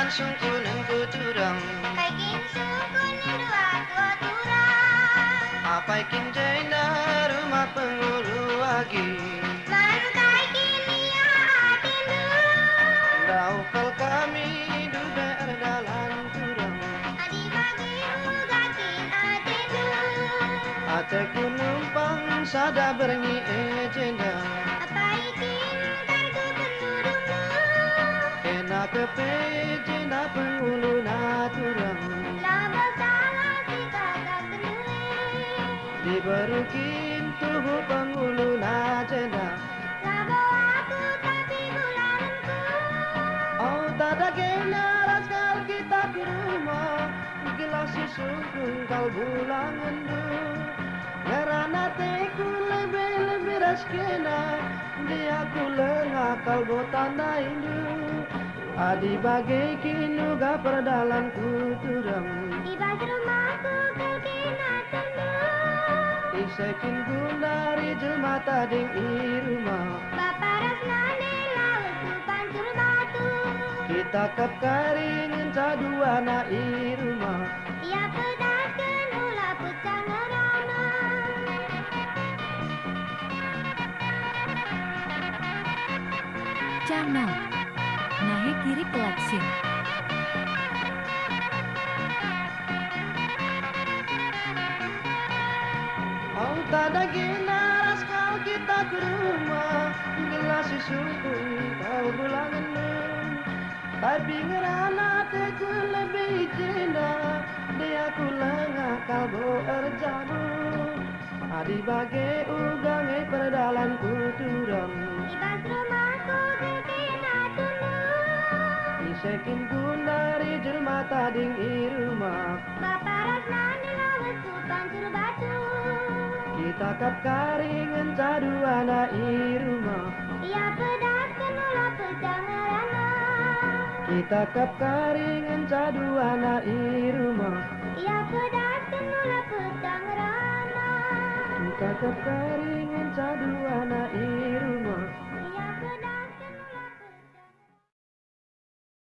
dalan sungkunan kuturang Paikin sungkunan dua kuturang apaikin jaina rumah pengulu lagi Marutai kini atindu daupal kami duber dalan turang Adi bagi ugakin atindu ateku numpang sada bernyi ejenda Apaikin targu pendudungmu enak kepejena pengulu naturang Laba salah si kakak kenduri diberukin tubuh pengulu najenda Laba aku tapi bulananku oh tada kena raskal kita ke rumah gelas sungkung kal bulang endu ngerana teku lebih raskena dia ku lengah kal botanda indu adi bagai kinu ga perdalan kuturang Di baju rumahku kau kena tendu isekin gundari jelma tading irumah Bapak rasnane laut ku pancur batu kita kap karingin caduana irumah Ia pedaskan ulah pecah ngerana Channel Nahe Kiri Collection. oh tada kena raskal kita ke rumah gelas sungkung kau bulang endu tapi ngerana teku lebih jenda dia ku lengah kalbo erjamu adi bagai ugange perdalan kuturang Di baju rumahku kau kena tendu isekin gundari jelma tading irumah Bapak rasnane laut ku pancur batu kita kap karingan caduana irumah Ia pedaskan ulah pecah ngerana kita kap karingan caduana irumah Ia pedaskan ulah pecah ngerana kita kap karingan caduana irumah Ia pedaskan